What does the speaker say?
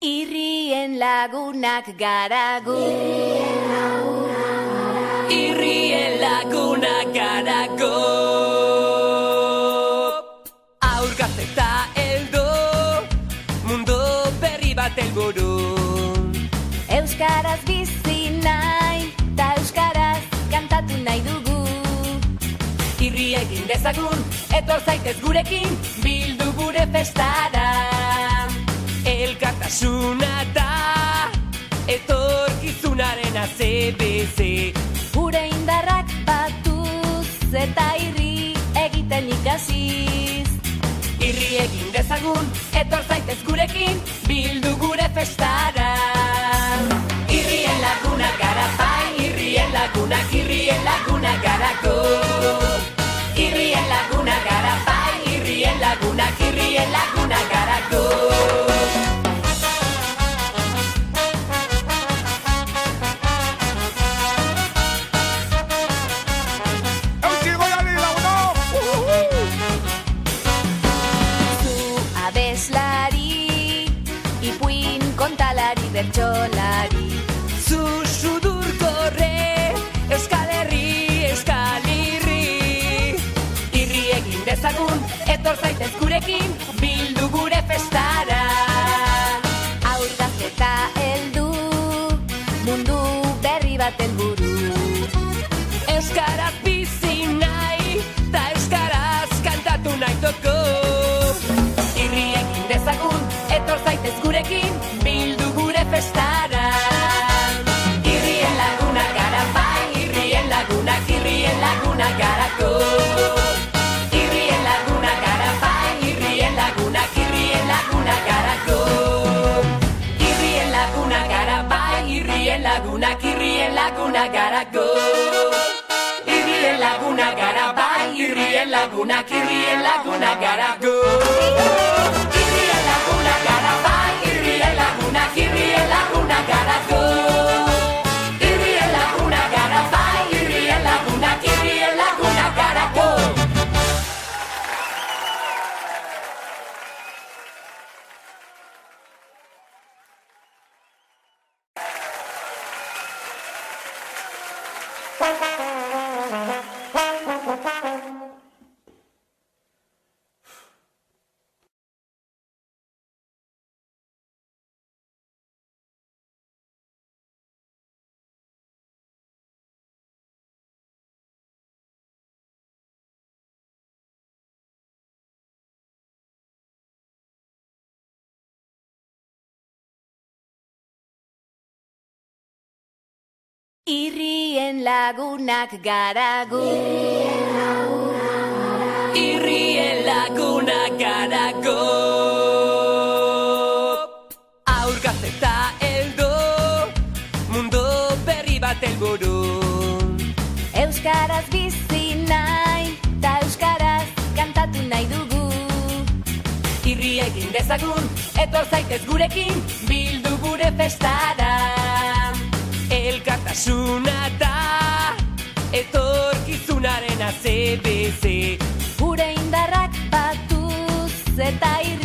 Irrien lagunak gara gu. Irrien lagunak gara gu. Aur gazte eta heldu, mundu berri bat helburu. Euskaraz bizi nahi, ta euskaraz kantatu nahi dugu. Irri egin dezagun, etor zaitez gurekin, bildu gure festara. Elkartasuna da, etorkizunaren ACDC. Gure indarrak batuz eta irri egiten ikasiz. Irri egin dezagun, etor zaitez gurekin, bildu gure festara. Irrien lagunak gara bai, irrien lagunak gara go. Irrien lagunak gara bai, irrien lagunak gara go. Kontalari bertsolari, zu sudur korre, Euskal Herri, Euskal Irri. Irri egin dezagun, etor zaitez gurekin, bildu gure festara. Aur gazte eta heldu, mundu berri baten buru. Euskaraz bizi nahi, ta euskaraz kantatu nahi toko. Irri egin dezagun, etor zaitez gurekin, bildu gure festara. Irrien lagunak gara bai, irrien lagunak gara go. Irrien lagunak gara bai, irrien lagunak gara go. Irrien lagunak gara bai, irrien lagunak gara go. Irrien lagunak gara bai, irrien lagunak gara go. Irrien lagunak gara bai, irrien lagunak gara go. Irrien lagunak gara bai, irrien lagunak gara go. Irrien lagunak gara gu. Irrien lagunak gara go. Aur gazte eta heldu, mundu berri bat helburu. Euskaraz bizi nahi, ta euskaraz kantatu nahi dugu. Irri egin dezagun, etor zaitez gurekin, bildu gure festara. Elkartasuna da, etorkizunaren ACDC. Gure indarrak batuz eta irri